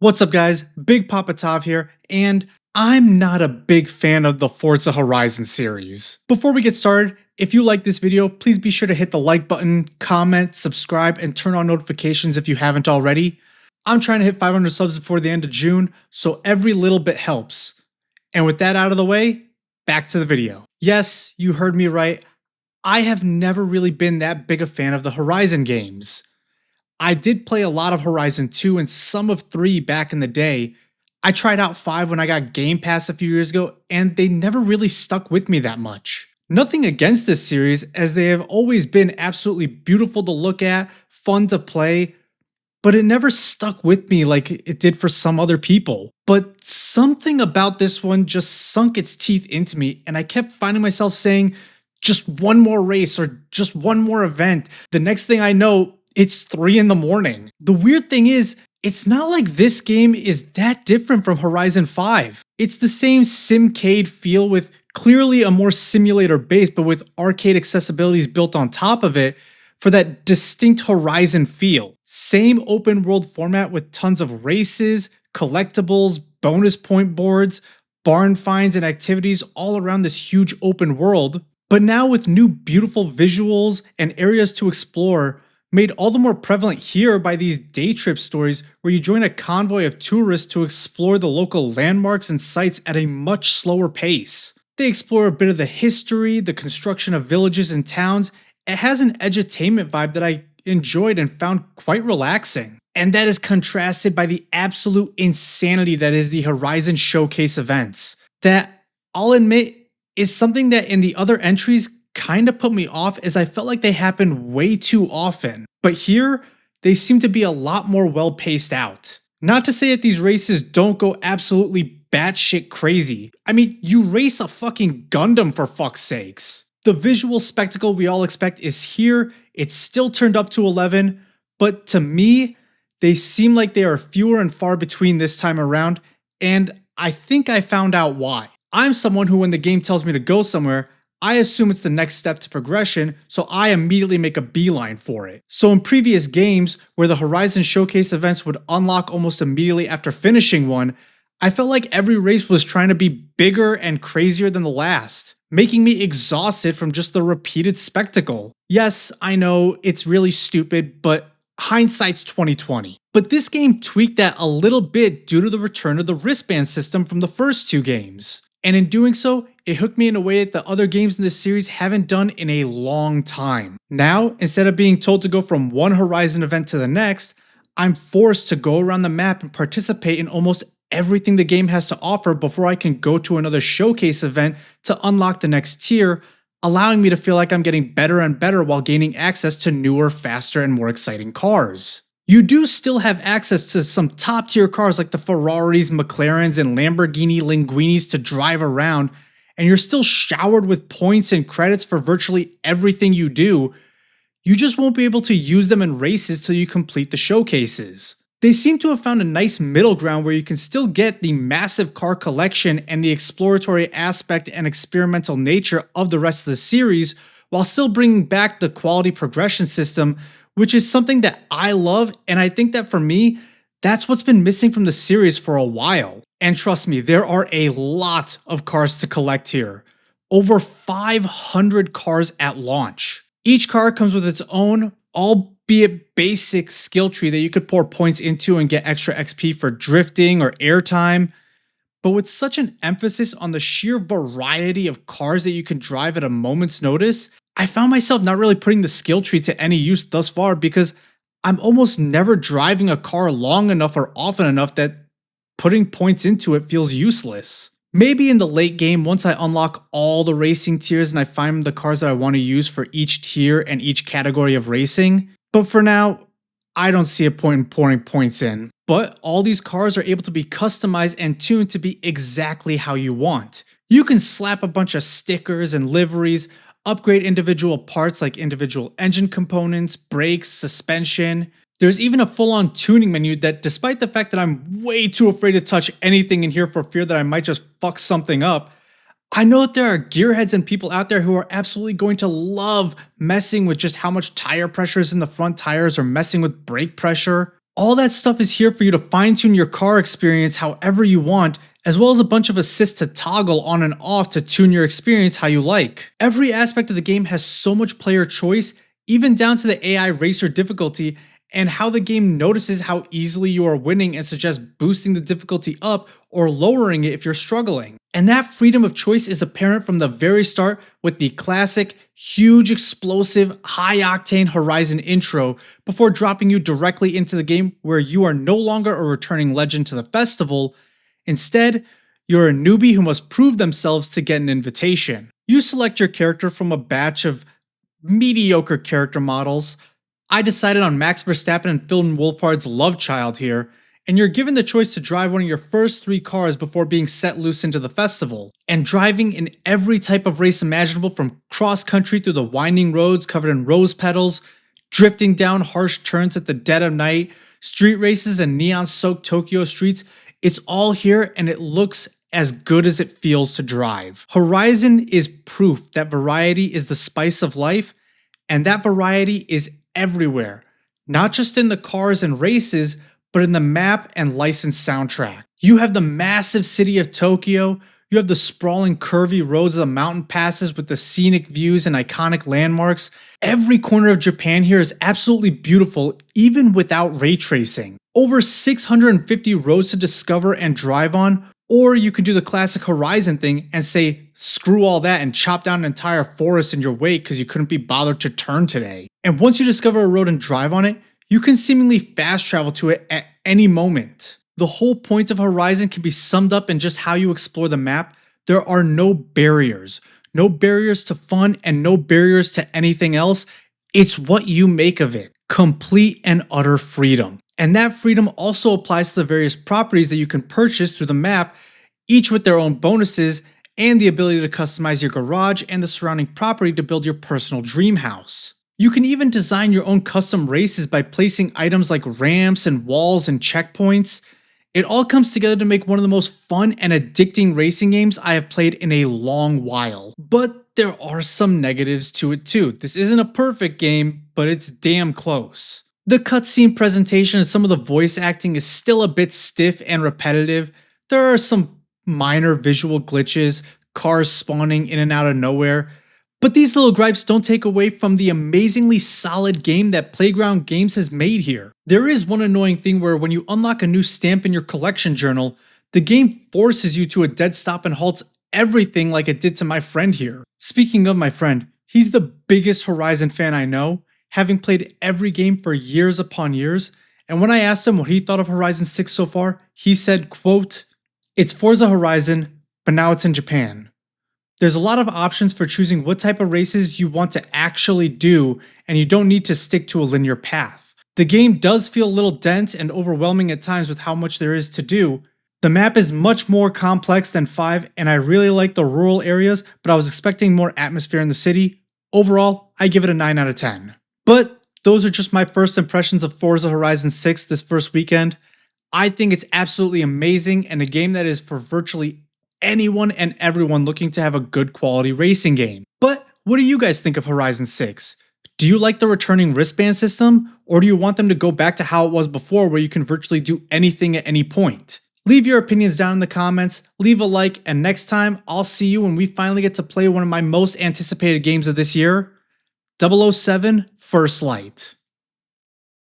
What's up guys, Big Papa Tav here, and I'm not a big fan of the Forza Horizon series. Before we get started, if you like this video, please be sure to hit the like button, comment, subscribe, and turn on notifications if you haven't already. I'm trying to hit 500 subs before the end of June, so every little bit helps. And with that out of the way, back to the video. Yes, you heard me right, I have never really been that big a fan of the Horizon games. I did play a lot of Horizon 2 and some of 3 back in the day. I tried out 5 when I got Game Pass a few years ago, and they never really stuck with me that much. Nothing against this series, as they have always been absolutely beautiful to look at, fun to play, but it never stuck with me like it did for some other people. But something about this one just sunk its teeth into me, and I kept finding myself saying, just one more race or just one more event. The next thing I know, it's 3 in the morning. The weird thing is, it's not like this game is that different from Horizon 5. It's the same simcade feel with clearly a more simulator base, but with arcade accessibilities built on top of it for that distinct Horizon feel. Same open world format with tons of races, collectibles, bonus point boards, barn finds, and activities all around this huge open world. But now with new beautiful visuals and areas to explore, made all the more prevalent here by these day trip stories where you join a convoy of tourists to explore the local landmarks and sites at a much slower pace. They explore a bit of the history, the construction of villages and towns. It has an edutainment vibe that I enjoyed and found quite relaxing. And that is contrasted by the absolute insanity that is the Horizon Showcase events. That, I'll admit, is something that in the other entries kind of put me off, as I felt like they happened way too often. But here, they seem to be a lot more well paced out. Not to say that these races don't go absolutely batshit crazy. I mean, you race a fucking Gundam for fuck's sakes. The visual spectacle we all expect is here, it's still turned up to 11, but to me, they seem like they are fewer and far between this time around, and I think I found out why. I'm someone who, when the game tells me to go somewhere, I assume it's the next step to progression, so I immediately make a beeline for it. So in previous games, where the Horizon Showcase events would unlock almost immediately after finishing one, I felt like every race was trying to be bigger and crazier than the last, making me exhausted from just the repeated spectacle. Yes, I know, it's really stupid, but hindsight's 2020. But this game tweaked that a little bit due to the return of the wristband system from the first 2 games. And in doing so, it hooked me in a way that the other games in this series haven't done in a long time. Now, instead of being told to go from one Horizon event to the next, I'm forced to go around the map and participate in almost everything the game has to offer before I can go to another showcase event to unlock the next tier, allowing me to feel like I'm getting better and better while gaining access to newer, faster, and more exciting cars. You do still have access to some top tier cars like the Ferraris, McLarens, and Lamborghini Linguinis to drive around, and you're still showered with points and credits for virtually everything you do. You just won't be able to use them in races till you complete the showcases. They seem to have found a nice middle ground where you can still get the massive car collection and the exploratory aspect and experimental nature of the rest of the series, while still bringing back the quality progression system, which is something that I love, and I think that for me, that's what's been missing from the series for a while. And trust me, there are a lot of cars to collect here. Over 500 cars at launch. Each car comes with its own, albeit basic, skill tree that you could pour points into and get extra XP for drifting or airtime. But with such an emphasis on the sheer variety of cars that you can drive at a moment's notice, I found myself not really putting the skill tree to any use thus far because I'm almost never driving a car long enough or often enough that putting points into it feels useless. Maybe in the late game, once I unlock all the racing tiers and I find the cars that I want to use for each tier and each category of racing, but for now, I don't see a point in pouring points in. But all these cars are able to be customized and tuned to be exactly how you want. You can slap a bunch of stickers and liveries, upgrade individual parts like individual engine components, brakes, suspension. There's even a full-on tuning menu that, despite the fact that I'm way too afraid to touch anything in here for fear that I might just fuck something up, I know that there are gearheads and people out there who are absolutely going to love messing with just how much tire pressure is in the front tires or messing with brake pressure. All that stuff is here for you to fine-tune your car experience however you want, as well as a bunch of assists to toggle on and off to tune your experience how you like. Every aspect of the game has so much player choice, even down to the AI racer difficulty, and how the game notices how easily you are winning and suggests boosting the difficulty up or lowering it if you're struggling. And that freedom of choice is apparent from the very start with the classic, huge, explosive, high-octane Horizon intro before dropping you directly into the game where you are no longer a returning legend to the festival. Instead, you're a newbie who must prove themselves to get an invitation. You select your character from a batch of mediocre character models. I decided on Max Verstappen and Phil Wolfhard's love child here, and you're given the choice to drive one of your first 3 cars before being set loose into the festival. And driving in every type of race imaginable, from cross-country through the winding roads covered in rose petals, drifting down harsh turns at the dead of night, street races and neon-soaked Tokyo streets, it's all here and it looks as good as it feels to drive. Horizon is proof that variety is the spice of life, and that variety is everywhere, not just in the cars and races, but in the map and licensed soundtrack. You have the massive city of Tokyo, you have the sprawling curvy roads of the mountain passes with the scenic views and iconic landmarks. Every corner of Japan here is absolutely beautiful, even without ray tracing. Over 650 roads to discover and drive on, or you can do the classic Horizon thing and say, screw all that and chop down an entire forest in your wake because you couldn't be bothered to turn today. And once you discover a road and drive on it, you can seemingly fast travel to it at any moment. The whole point of Horizon can be summed up in just how you explore the map. There are no barriers. No barriers to fun and no barriers to anything else. It's what you make of it. Complete and utter freedom. And that freedom also applies to the various properties that you can purchase through the map, each with their own bonuses and the ability to customize your garage and the surrounding property to build your personal dream house. You can even design your own custom races by placing items like ramps and walls and checkpoints. It all comes together to make one of the most fun and addicting racing games I have played in a long while. But there are some negatives to it too. This isn't a perfect game, but it's damn close. The cutscene presentation and some of the voice acting is still a bit stiff and repetitive. There are some minor visual glitches, cars spawning in and out of nowhere. But these little gripes don't take away from the amazingly solid game that Playground Games has made here. There is one annoying thing where when you unlock a new stamp in your collection journal, the game forces you to a dead stop and halts everything like it did to my friend here. Speaking of my friend, he's the biggest Horizon fan I know, having played every game for years upon years, and when I asked him what he thought of Horizon 6 so far, he said, quote, "It's Forza Horizon, but now it's in Japan. There's a lot of options for choosing what type of races you want to actually do, and you don't need to stick to a linear path. The game does feel a little dense and overwhelming at times with how much there is to do. The map is much more complex than 5, and I really like the rural areas, but I was expecting more atmosphere in the city. Overall, I give it a 9 out of 10. But those are just my first impressions of Forza Horizon 6 this first weekend. I think it's absolutely amazing and a game that is for virtually anyone and everyone looking to have a good quality racing game. But what do you guys think of Horizon 6? Do you like the returning wristband system, or do you want them to go back to how it was before where you can virtually do anything at any point? Leave your opinions down in the comments, leave a like, and next time I'll see you when we finally get to play one of my most anticipated games of this year, 007 First Light.